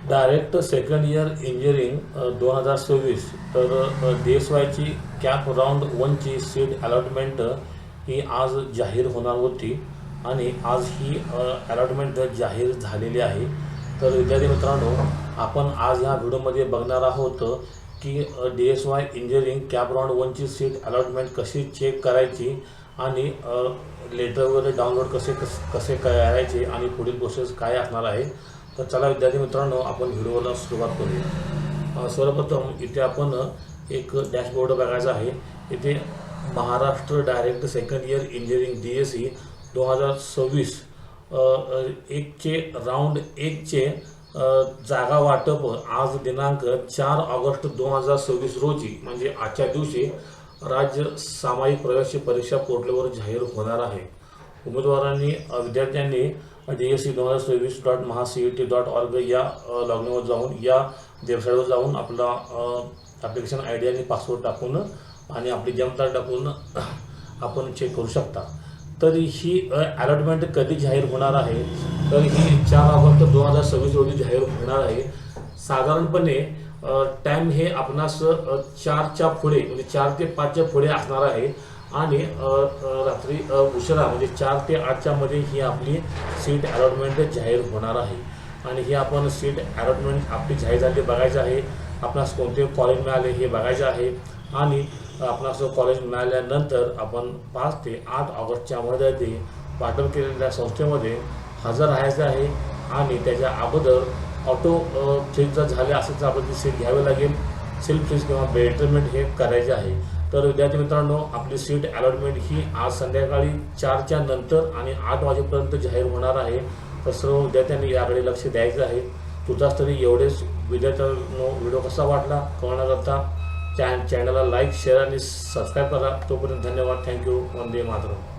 Direct second year engineering 2026 तर DSYची cap round 1ची seat allotment ही आज जाहीर होणार होती आणि आज ही अलॉटमेंट जाहीर झालेली आहे। तर विद्यार्थी मित्रांनो, आपण आज ह्या व्हिडिओमध्ये बघणार आहोत की DSY इंजिनिअरिंग कॅप राऊंड 1ची सीट अलॉटमेंट कशी चेक करायची आणि लेटर वगैरे डाउनलोड कसे करायचे आणि पुढील प्रोसेस काय असणार आहे। तर चला विद्यार्थी मित्रांनो, आपण व्हिडिओला सुरुवात करूया। सर्वप्रथम इथे आपण एक डॅशबोर्ड बघायचा आहे। इथे Maharashtra direct second year engineering DSE 2026 एकचे राऊंड 1चे जागा वाटप आज दिनांक 4 ऑगस्ट 2026 रोजी म्हणजे आजच्या दिवशी राज्य सामायिक प्रवेश परीक्षा पोर्टलवर जाहीर होणार आहे। उमेदवारांनी विद्यार्थ्यांनी DSE2026.mahacet.org या लॉगिनवर जाऊन या वेबसाईटवर जाऊन आपला ॲप्लिकेशन ID आणि पासवर्ड टाकून आणि आपली जन्मतारीख टाकून आपण चेक करू शकता। तर ही अलॉटमेंट कधी जाहीर होणार आहे, तर ही 4 ऑगस्ट 2026 रोजी जाहीर होणार आहे। साधारणपणे टाइम हे आपणास 4च्या पुढे म्हणजे 4 ते 5च्या पुढे असणार आहे आणि रात्री उशिरा म्हणजे 4 ते 8च्या मध्ये ही आपली सीट अलॉटमेंट जाहीर होणार आहे। आणि ही आपण सीट अलॉटमेंट आपली जाहीर झाली बघायचं आहे, आपणास कोणते कॉलेज मिळाले हे बघायचं आहे आणि आपणास कॉलेज मिळाल्यानंतर आपण 5 ते 8 ऑगस्टच्या मध्ये वाटप केलेल्या संस्थेमध्ये हजर राहायचं आहे आणि त्याच्या अगोदर ऑटो फ्रीज जर झाले असेल तर आपल्याला ती सीट घ्यावी लागेल। सेल्फ फ्रीज किंवा बेटरमेंट हे करायचे आहे। तर विद्यार्थी मित्रांनो, आपली सीट अलॉटमेंट ही आज संध्याकाळी 4च्या नंतर आणि 8 वाजेपर्यंत जाहीर होणार आहे। तर सर्व विद्यार्थ्यांनी याकडे लक्ष द्यायचं आहे। तुझाच तरी एवढेच विद्यार्थ्यांनो, व्हिडिओ कसा वाटला कळना करता चॅनलला लाईक शेअर आणि सबस्क्राईब करा। तोपर्यंत धन्यवाद। थँक्यू। वंदे मातरम।